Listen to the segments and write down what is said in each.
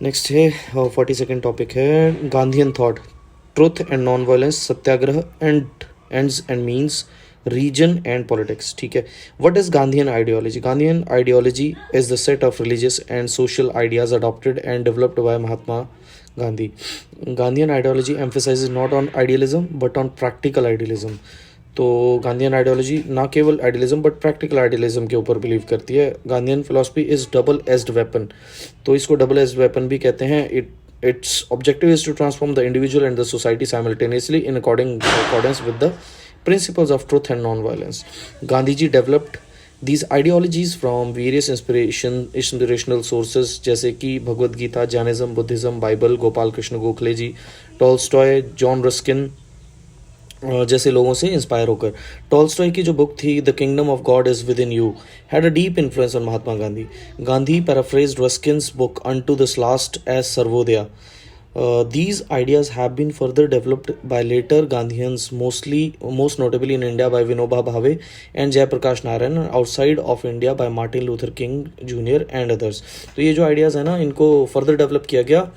Next है 42nd topic है Gandhian thought, truth and non violence, satyagraha and ends and means, reason and politics. ठीक है. What is Gandhian ideology? Gandhian ideology is the set of religious and social ideas adopted and developed by Mahatma Gandhi. Gandhian ideology emphasizes not on idealism but on practical idealism. तो Gandhian ideology ना केवल idealism but practical idealism के ऊपर believe करती है. Gandhian philosophy is double edged weapon. तो इसको double edged weapon भी कहते हैं. its objective is to transform the individual and the society simultaneously in accordance with the principles of truth and non-violence. Gandhiji developed these ideologies from various inspirational sources जैसे कि Bhagavad Gita, Jainism, Buddhism, Bible, Gopal Krishna Gokhale ji, Tolstoy, John Ruskin जैसे लोगों से inspire होकर. Tolstoy की जो book थी the kingdom of God is within you had a deep influence on Mahatma Gandhi. Gandhi paraphrased Ruskin's book unto this last as Sarvodaya. These ideas have been further developed by later Gandhians, most notably in India by Vinoba Bhave and Jayaprakash Narayan, and outside of India by Martin Luther King Jr. and others. तो ये जो ideas है ना, इनको further develop किया गया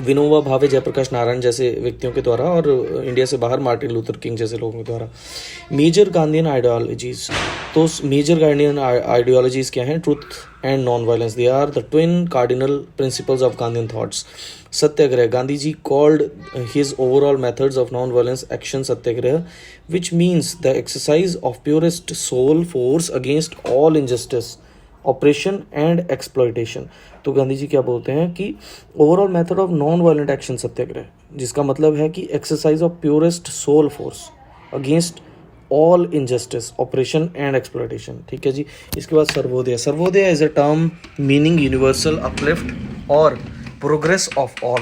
विनोबा भावे, जयप्रकाश नारायण जैसे व्यक्तियों के द्वारा, और इंडिया से बाहर मार्टिन लूथर किंग जैसे लोगों के द्वारा. Major Gandhian ideologies. तो मेजर गांधीयन आइडियोलॉजीज क्या हैं? Truth and non violence. They are the twin cardinal principles of Gandhian thoughts. Satyagraha. Gandhi ji called his overall methods of non violence action Satyagraha, which means the exercise of purest soul force against all injustice, operation and exploitation. तो गांधी जी क्या बोलते हैं कि overall method of non violent action Satyagraha, जिसका मतलब है कि exercise of purest soul force against all injustice, operation and exploitation. ठीक है जी. इसके बाद Sarvodaya. Sarvodaya is a term meaning universal uplift और progress of all.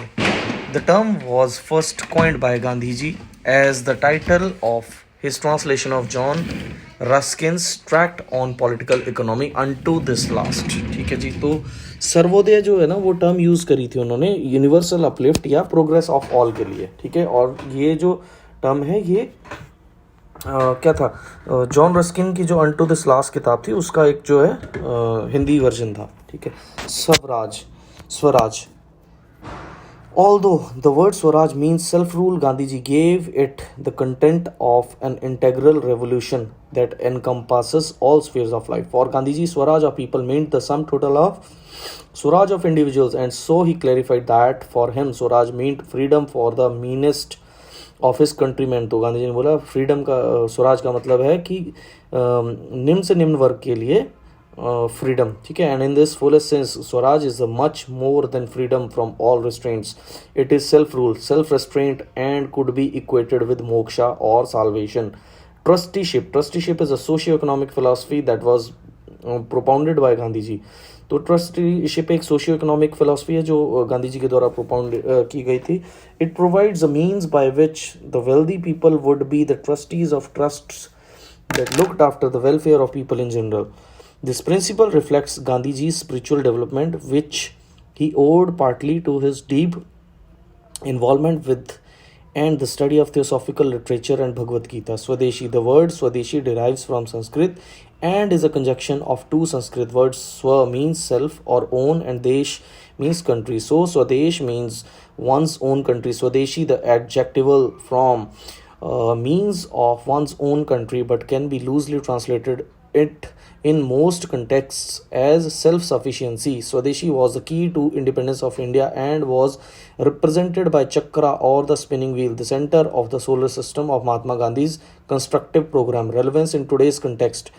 The term was first coined by Gandhi ji as the title of his translation of John Ruskin's tract on political economy unto this last. ठीक है जी. तो सर्वोदय जो है ना, वो term use करी थी उन्होंने यूनिवर्सल अपलिफ्ट या प्रोग्रेस ऑफ ऑल के लिए. ठीक है. और ये जो टर्म है ये क्या था? जॉन रस्किन की जो अनटू दिस लास्ट किताब थी उसका एक जो है हिंदी वर्जन था. ठीक है. Swaraj. Although the word Swaraj means self-rule, Gandhiji gave it the content of an integral revolution that encompasses all spheres of life. For Gandhiji, Swaraj of people meant the sum total of Swaraj of individuals, and so he clarified that for him Swaraj meant freedom for the meanest of his countrymen. तो गांधी जी ने बोला freedom का, स्वराज का मतलब है कि निम्न से निम्न वर्ग के लिए freedom. ठीक है. And in this fullest sense Swaraj is a much more than freedom from all restraints. It is self-rule, self-restraint, and could be equated with moksha or salvation. Trusteeship is a socio-economic philosophy that was propounded by Gandhi ji. तो trusteeship एक socio economic philosophy है जो गांधी जी के द्वारा प्रोपाउंड की गई थी. It provides a means by which the wealthy people would be the trustees of trusts that looked after the welfare of people in general. This principle reflects Gandhiji's spiritual development, which he owed partly to his deep involvement with and the study of theosophical literature and Bhagavad Gita. Swadeshi. The word Swadeshi derives from Sanskrit and is a conjunction of two Sanskrit words. Swa means self or own and Desh means country. So Swadesh means one's own country. Swadeshi, the adjectival from means of one's own country, but can be loosely translated it in most contexts as self-sufficiency. Swadeshi was the key to independence of India and was represented by Chakra or the spinning wheel, the center of the solar system of Mahatma Gandhi's constructive program. Relevance in today's context.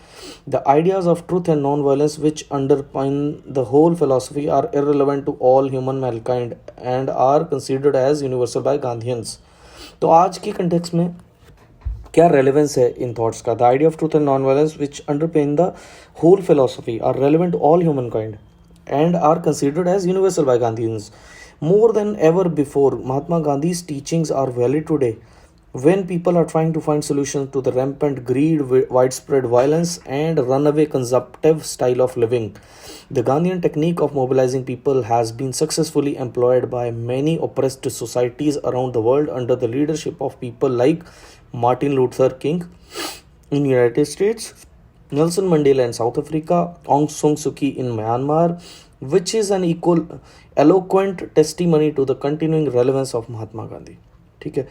The ideas of truth and non-violence which underpin the whole philosophy are irrelevant to all human mankind and are considered as universal by Gandhians. तो आज के context में क्या relevance है इन thoughts का? The idea of truth and non violence which underpin the whole philosophy are relevant to all human kind and are considered as universal by Gandhians. More than ever before, Mahatma Gandhi's teachings are valid today when people are trying to find solutions to the rampant greed, widespread violence, and runaway consumptive style of living. The Gandhian technique of mobilizing people has been successfully employed by many oppressed societies around the world under the leadership of people like Martin Luther King in the United States, Nelson Mandela in South Africa, Aung San Suu Kyi in Myanmar, which is an equal eloquent testimony to the continuing relevance of Mahatma Gandhi. ठीक है,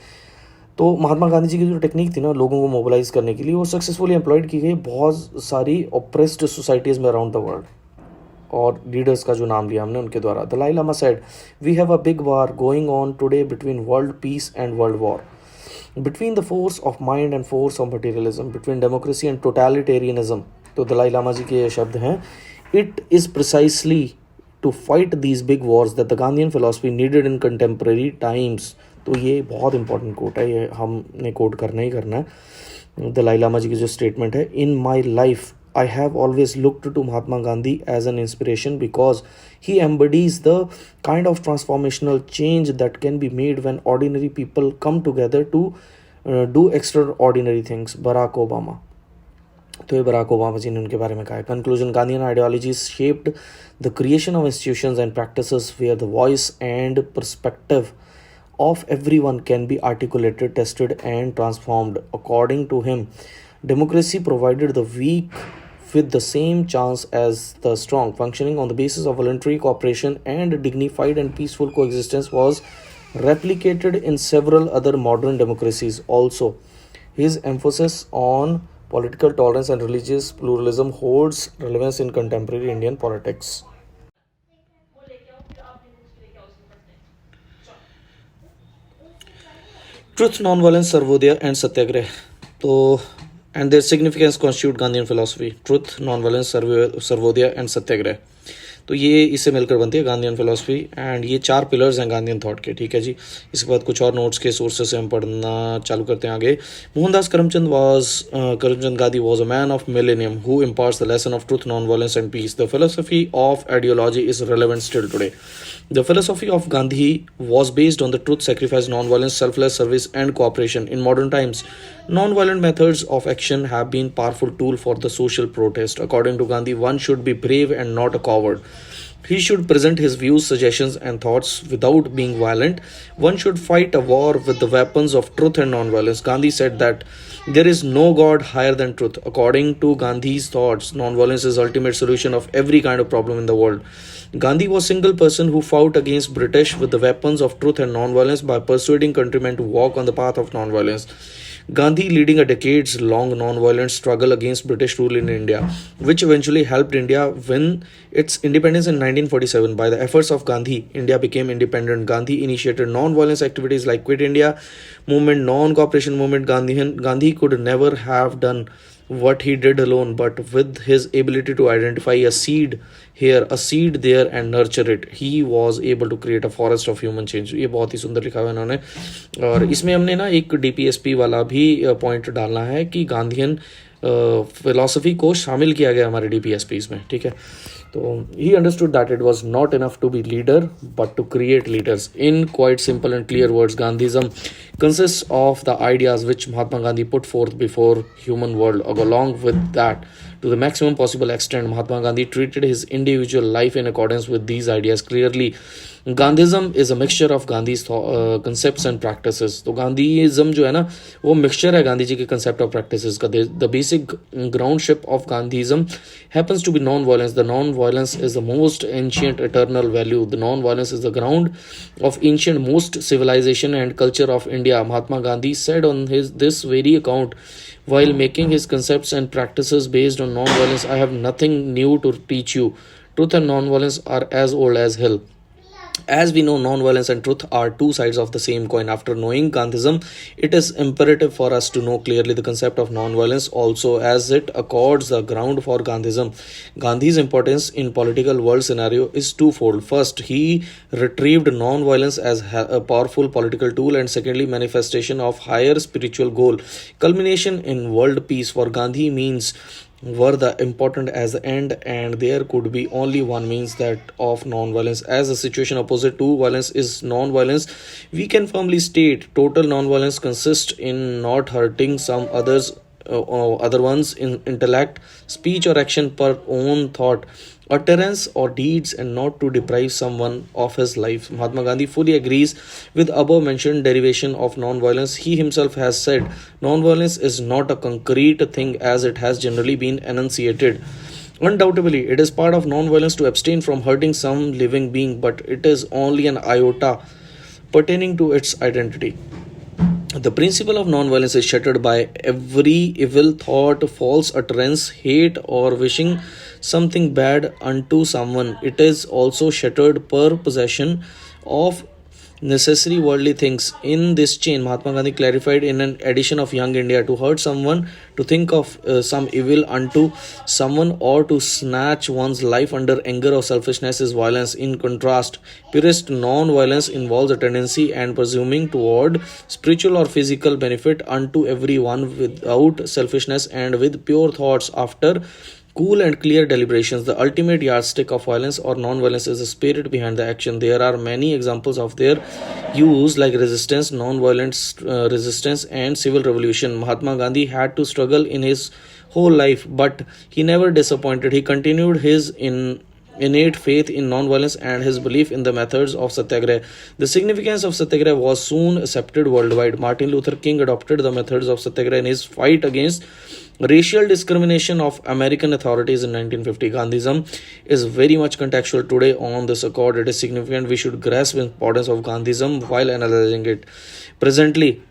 तो महात्मा गांधी जी की जो technique थी ना लोगों को mobilise करने के लिए, वो सक्सेसफुली एम्प्लॉयड की गई बहुत सारी ऑप्रेस्ड सोसाइटीज़ में अराउंड द वर्ल्ड। और लीडर्स का जो नाम लिया हमने उनके द्वारा। Dalai Lama said, we have a big war going on today between world peace and world war, between the force of mind and force of materialism, between democracy and totalitarianism। तो दलाई लामा जी के ये शब्द हैं, it is precisely to fight these big wars that the Gandhian philosophy needed in contemporary times। तो ये बहुत important coat है, ये हमने कोट करना ही करना है। दलाई लामा जी की जो स्टेटमेंट है, in my life I have always looked to Mahatma Gandhi as an inspiration because he embodies the kind of transformational change that can be made when ordinary people come together to do extraordinary things। Barack Obama, तो ये Barack Obama जी ने उनके बारे में कहा है। Conclusion, Gandhian ideologies shaped the creation of institutions and practices where the voice and perspective of everyone can be articulated, tested, and transformed. According to him, democracy provided the weak with the same chance as the strong. Functioning on the basis of voluntary cooperation and dignified and peaceful coexistence was replicated in several other modern democracies. Also, his emphasis on political tolerance and religious pluralism holds relevance in contemporary Indian politics. Truth, non-violence, Sarvodaya, and Satyagraha. So, and their significance constitute Gandhian philosophy. Truth, non-violence, Sarvodaya, and Satyagraha. तो ये इससे मिलकर बनती है Gandhian philosophy, and ये 4 pillars हैं Gandhian thought के। ठीक है जी, इसके बाद कुछ और नोट्स के सोर्सेस से हम पढ़ना चालू करते हैं आगे। Mohandas Karamchand Gandhi was a man of millennium who imparts the lesson of truth, non violence and peace. The philosophy of ideology is relevant still today. The philosophy of Gandhi was based on the truth, sacrifice, non-violence, selfless service, and cooperation. In modern times, non-violent methods of action have been powerful tool for the social protest. According to Gandhi, one should be brave and not a coward. He should present his views, suggestions, and thoughts without being violent. One should fight a war with the weapons of truth and non-violence. Gandhi said that there is no God higher than truth. According to Gandhi's thoughts, non-violence is the ultimate solution of every kind of problem in the world. Gandhi was a single person who fought against British with the weapons of truth and non-violence by persuading countrymen to walk on the path of non-violence. Gandhi leading a decades-long non-violent struggle against British rule in India, which eventually helped India win its independence in 1947. By the efforts of Gandhi, India became independent. Gandhi initiated non-violence activities like Quit India movement, non-cooperation movement. Gandhi could never have done what he did alone, but with his ability to identify a seed here, a seed there, and nurture it, he was able to create a forest of human change। ये बहुत ही सुंदर लिखा हुआ है इन्होंने। और इसमें हमने ना एक डीपीएसपी वाला भी पॉइंट डालना है कि गांधीयन फिलॉसफी को शामिल किया गया हमारे डीपीएसपीज में। ठीक है, तो he understood that it was not enough to be leader but to create leaders। In quite simple and clear words, Gandhism consists of the ideas which Mahatma Gandhi put forth before human world। Along with that, to the maximum possible extent, Mahatma Gandhi treated his individual life in accordance with these ideas clearly। Gandhism is a mixture of Gandhi's concepts and practices। तो गांधीइज्म जो है ना, वो mixture है गांधी जी के concept और practices का। The basic groundship of Gandhism happens to be non-violence। The non-violence is the most ancient eternal value। The non-violence is the ground of ancient most civilization and culture of India। Mahatma Gandhi said on this very account, while making his concepts and practices based on non-violence, I have nothing new to teach you। Truth and non-violence are as old as hell। As we know, non-violence and truth are two sides of the same coin. After knowing Gandhism, it is imperative for us to know clearly the concept of non-violence also, as it accords the ground for Gandhism। Gandhi's importance in political world scenario is twofold। First, he retrieved non-violence as a powerful political tool, and secondly, manifestation of higher spiritual goal, culmination in world peace। For Gandhi, means were the important as the end, and there could be only one means, that of non-violence। As a situation opposite to violence is non-violence, we can firmly state total non-violence consists in not hurting some others other one's intellect, speech, or action per own thought, utterance, or deeds, and not to deprive someone of his life. Mahatma Gandhi fully agrees with above mentioned derivation of non-violence. He himself has said, non-violence is not a concrete thing as it has generally been enunciated. Undoubtedly, it is part of non-violence to abstain from hurting some living being, but it is only an iota pertaining to its identity. The principle of non-violence is shattered by every evil thought, false utterance, hate, or wishing something bad unto someone. It is also shattered per possession of necessary worldly things. In this chain, Mahatma Gandhi clarified in an edition of Young India, to hurt someone, to think of some evil unto someone, or to snatch one's life under anger or selfishness is violence. In contrast, purest non violence involves a tendency and presuming toward spiritual or physical benefit unto everyone without selfishness and with pure thoughts. After cool and clear deliberations, the ultimate yardstick of violence or non-violence is the spirit behind the action. There are many examples of their use, like resistance, non-violent resistance, and civil revolution. Mahatma Gandhi had to struggle in his whole life, but he never disappointed. He continued his innate faith in non-violence and his belief in the methods of Satyagraha. The significance of Satyagraha was soon accepted worldwide. Martin Luther King adopted the methods of Satyagraha in his fight against racial discrimination of American authorities in 1950. Gandhism is very much contextual today on this accord. It is significant we should grasp the importance of Gandhism while analyzing it. Presently,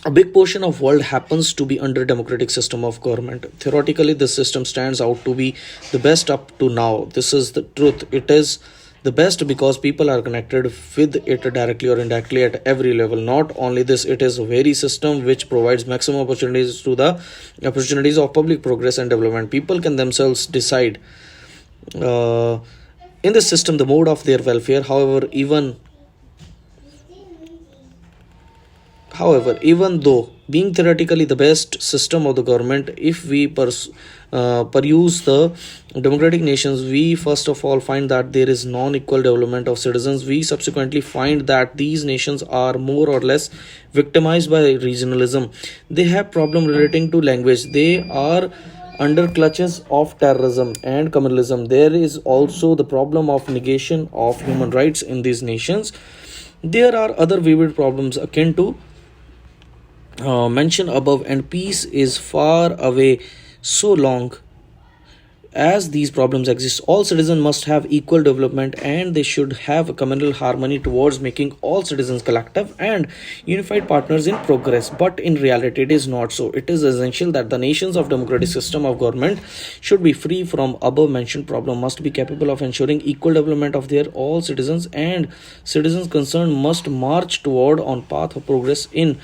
a big portion of world happens to be under democratic system of government. Theoretically, this system stands out to be the best up to now. This is the truth. It is the best because people are connected with it directly or indirectly at every level. Not only this, it is a very system which provides maximum opportunities to the opportunities of public progress and development. People can themselves decide uh, in the system the mode of their welfare. However, even though being theoretically the best system of the government, if we peruse the democratic nations, we first of all find that there is non-equal development of citizens. We subsequently find that these nations are more or less victimized by regionalism. They have problem relating to language. They are under clutches of terrorism and communalism. There is also the problem of negation of human rights in these nations. There are other vivid problems akin to mentioned above, and peace is far away. So long as these problems exist, all citizens must have equal development and they should have a communal harmony towards making all citizens collective and unified partners in progress. But in reality, it is not so. It is essential that the nations of democratic system of government should be free from above mentioned problem, must be capable of ensuring equal development of their all citizens, and citizens concerned must march toward on path of progress in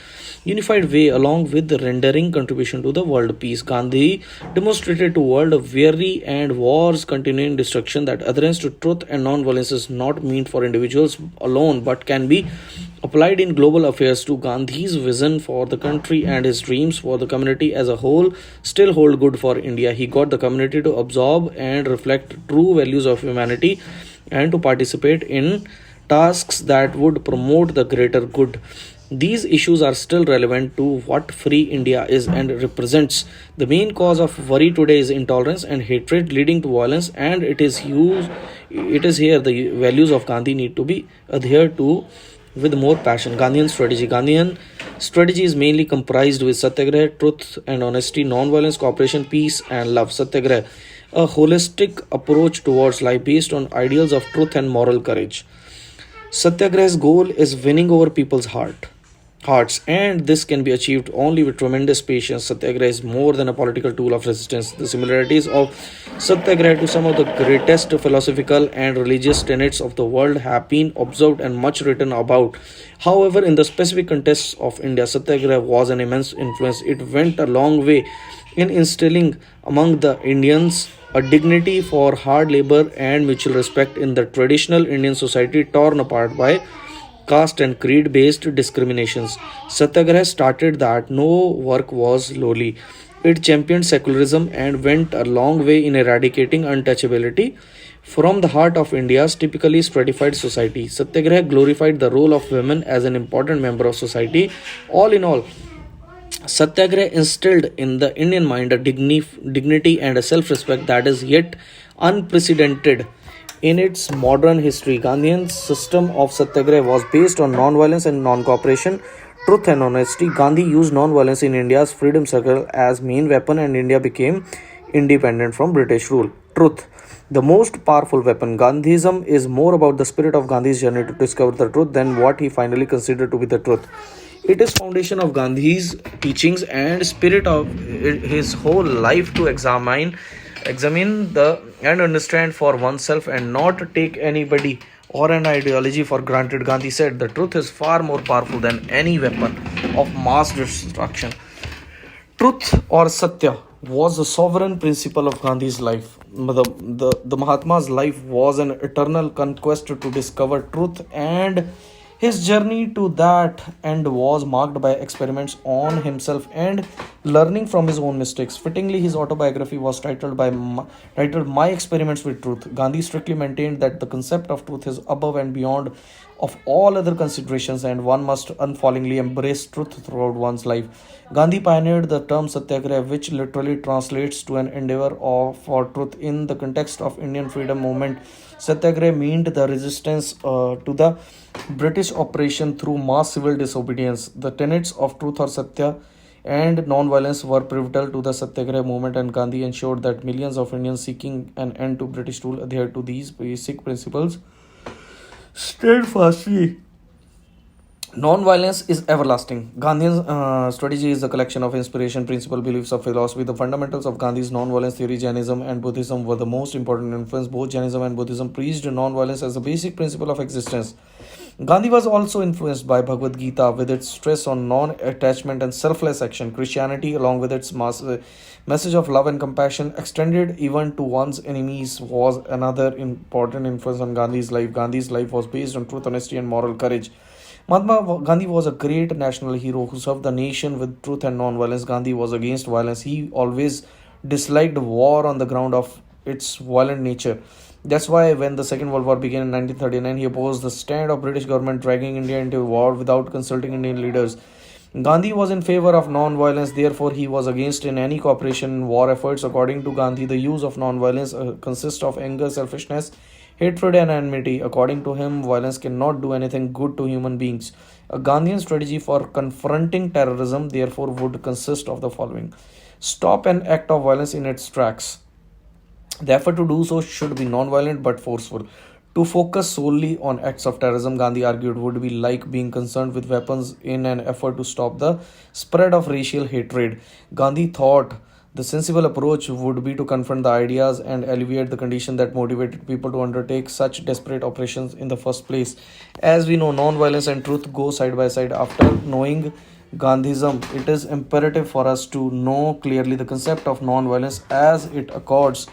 unified way along with the rendering contribution to the world peace. Gandhi demonstrated to world a weary and wars continuing destruction that adherence to truth and non-violence is not meant for individuals alone but can be applied in global affairs. To Gandhi's vision for the country and his dreams for the community as a whole still hold good for India. He got the community to absorb and reflect true values of humanity and to participate in tasks that would promote the greater good. These issues are still relevant to what free India is and represents. The main cause of worry today is intolerance and hatred leading to violence, and it is here the values of Gandhi need to be adhered to with more passion. Gandhian strategy is mainly comprised with Satyagraha, truth and honesty, non-violence, cooperation, peace and love. Satyagraha, a holistic approach towards life based on ideals of truth and moral courage. Satyagraha's goal is winning over people's hearts, and this can be achieved only with tremendous patience. Satyagraha is more than a political tool of resistance. The similarities of Satyagraha to some of the greatest philosophical and religious tenets of the world have been observed and much written about. However, in the specific context of India, Satyagraha was an immense influence. It went a long way in instilling among the Indians a dignity for hard labor and mutual respect in the traditional Indian society torn apart by caste and creed based discriminations. Satyagraha started that no work was lowly. It championed secularism and went a long way in eradicating untouchability from the heart of India's typically stratified society. Satyagraha glorified the role of women as an important member of society. All in all, Satyagraha instilled in the Indian mind a dignity and a self respect that is yet unprecedented in its modern history. Gandhian system of Satyagraha was based on non-violence and non-cooperation, truth and honesty. Gandhi used non-violence in India's freedom struggle as main weapon, and India became independent from British rule. Truth. The most powerful weapon. Gandhism is more about the spirit of Gandhi's journey to discover the truth than what he finally considered to be the truth. It is foundation of Gandhi's teachings and spirit of his whole life to examine the and understand for oneself and not take anybody or an ideology for granted. Gandhi said the truth is far more powerful than any weapon of mass destruction. Truth or Satya was the sovereign principle of Gandhi's life. The Mahatma's life was an eternal conquest to discover truth, and his journey to that end was marked by experiments on himself and learning from his own mistakes. Fittingly, his autobiography was titled "My Experiments with Truth." Gandhi strictly maintained that the concept of truth is above and beyond of all other considerations, and one must unfallingly embrace truth throughout one's life. Gandhi pioneered the term Satyagraha, which literally translates to an endeavor for truth in the context of Indian freedom movement. Satyagraha meant the resistance to the British operation through mass civil disobedience. The tenets of truth or Satya and non-violence were pivotal to the Satyagraha movement, and Gandhi ensured that millions of Indians seeking an end to British rule adhered to these basic principles steadfastly. Non-violence is everlasting. Gandhian strategy is a collection of inspiration, principle, beliefs of philosophy. The fundamentals of Gandhi's non-violence theory, Jainism and Buddhism, were the most important influence. Both Jainism and Buddhism preached non-violence as a basic principle of existence. Gandhi was also influenced by Bhagavad Gita with its stress on non-attachment and selfless action. Christianity, along with its message of love and compassion, extended even to one's enemies, was another important influence on Gandhi's life. Gandhi's life was based on truth, honesty, and moral courage. Mahatma Gandhi was a great national hero who served the nation with truth and non-violence. Gandhi was against violence. He always disliked war on the ground of its violent nature. That's why when the Second World War began in 1939, he opposed the stand of British government dragging India into war without consulting Indian leaders. Gandhi was in favor of non-violence, therefore he was against in any cooperation in war efforts. According to Gandhi, the use of non-violence consists of anger, selfishness, hatred and enmity. According to him, violence cannot do anything good to human beings. A Gandhian strategy for confronting terrorism, therefore, would consist of the following: stop an act of violence in its tracks. The effort to do so should be non-violent but forceful. To focus solely on acts of terrorism, Gandhi argued, would be like being concerned with weapons in an effort to stop the spread of racial hatred. Gandhi thought the sensible approach would be to confront the ideas and alleviate the condition that motivated people to undertake such desperate operations in the first place. As we know, non-violence and truth go side by side. After knowing Gandhism, it is imperative for us to know clearly the concept of non-violence as it accords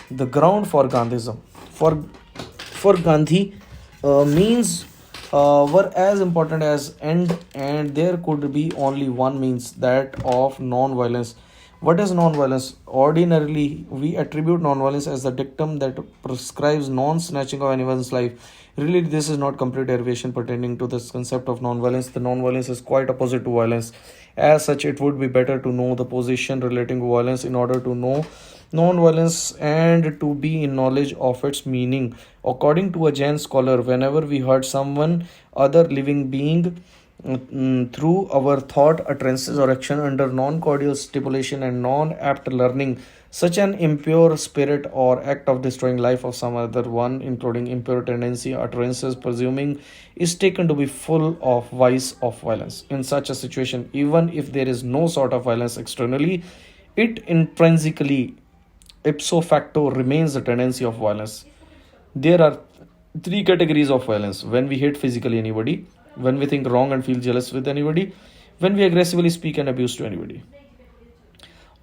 the ground for Gandhism. For Gandhi, means were as important as end, and there could be only one means, that of non-violence. What is non-violence? Ordinarily, we attribute non-violence as the dictum that prescribes non-snatching of anyone's life. Really, this is not complete derivation pertaining to this concept of non-violence. The non-violence is quite opposite to violence. As such, it would be better to know the position relating to violence in order to know non-violence and to be in knowledge of its meaning. According to a Jain scholar, whenever we hurt someone, other living being, through our thought, utterances, or action under non cordial stipulation and non apt learning, such an impure spirit or act of destroying life of some other one, including impure tendency, utterances, presuming, is taken to be full of vice of violence. In such a situation, even if there is no sort of violence externally, it intrinsically, ipso facto, remains the tendency of violence. There are three categories of violence: when we hate physically anybody, when we think wrong and feel jealous with anybody, when we aggressively speak and abuse to anybody.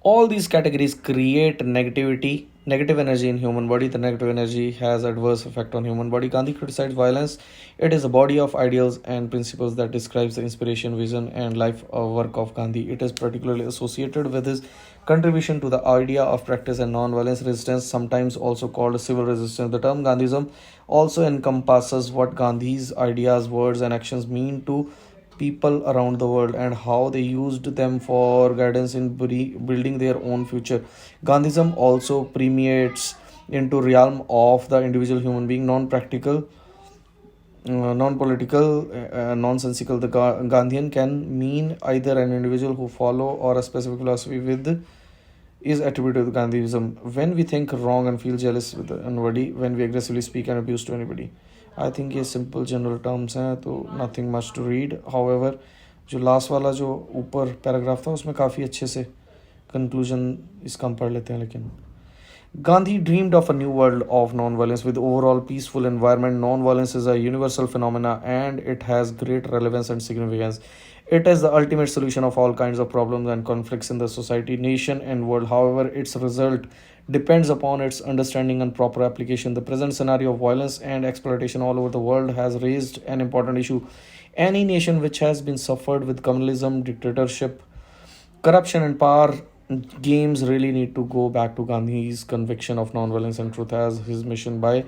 All these categories create negative energy in human body. The negative energy has adverse effect on human body. Gandhi criticized violence. It is a body of ideals and principles that describes the inspiration, vision, and life work of Gandhi. It is particularly associated with his contribution to the idea of practice and non-violence resistance, sometimes also called civil resistance. The term Gandhism also encompasses what Gandhi's ideas, words, and actions mean to people around the world and how they used them for guidance in building their own future. Gandhism also permeates into realm of the individual human being, non-practical, non-political, nonsensical. The Gandhian can mean either an individual who follow or a specific philosophy with is attributed to Gandhism. When we think wrong and feel jealous with anybody, when we aggressively speak and abuse to anybody. I think ये simple general terms हैं, तो nothing much to read. However, जो last वाला जो ऊपर paragraph था उसमें काफ़ी अच्छे से conclusion इसका हम पढ़ लेते हैं. लेकिन Gandhi dreamed of a new world of non-violence with overall peaceful environment. Non-violence is a universal phenomena and it has great relevance and significance. It is the ultimate solution of all kinds of problems and conflicts in the society, nation, and world. However, its result depends upon its understanding and proper application. The present scenario of violence and exploitation all over the world has raised an important issue. Any nation which has been suffered with communalism, dictatorship, corruption, and power games really need to go back to Gandhi's conviction of non-violence and truth as his mission. By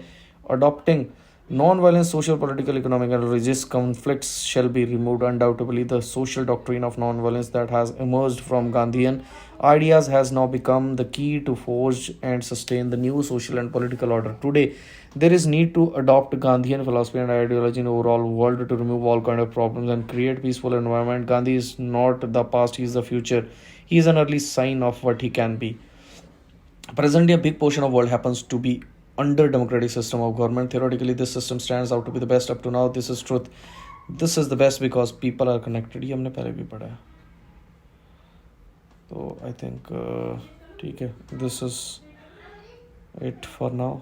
adopting non-violence, social, political, economic, and religious conflicts shall be removed. Undoubtedly, the social doctrine of non-violence that has emerged from Gandhian ideas has now become the key to forge and sustain the new social and political order. Today, there is need to adopt Gandhian philosophy and ideology in overall world to remove all kind of problems and create peaceful environment. Gandhi is not the past; he is the future. He is an early sign of what he can be. Presently, a big portion of world happens to be under democratic system of government. Theoretically, this system stands out to be the best up to now. This is truth. This is the best because people are connected. ये हमने पहले भी पढ़ा है. तो I think ठीक है. This is it for now.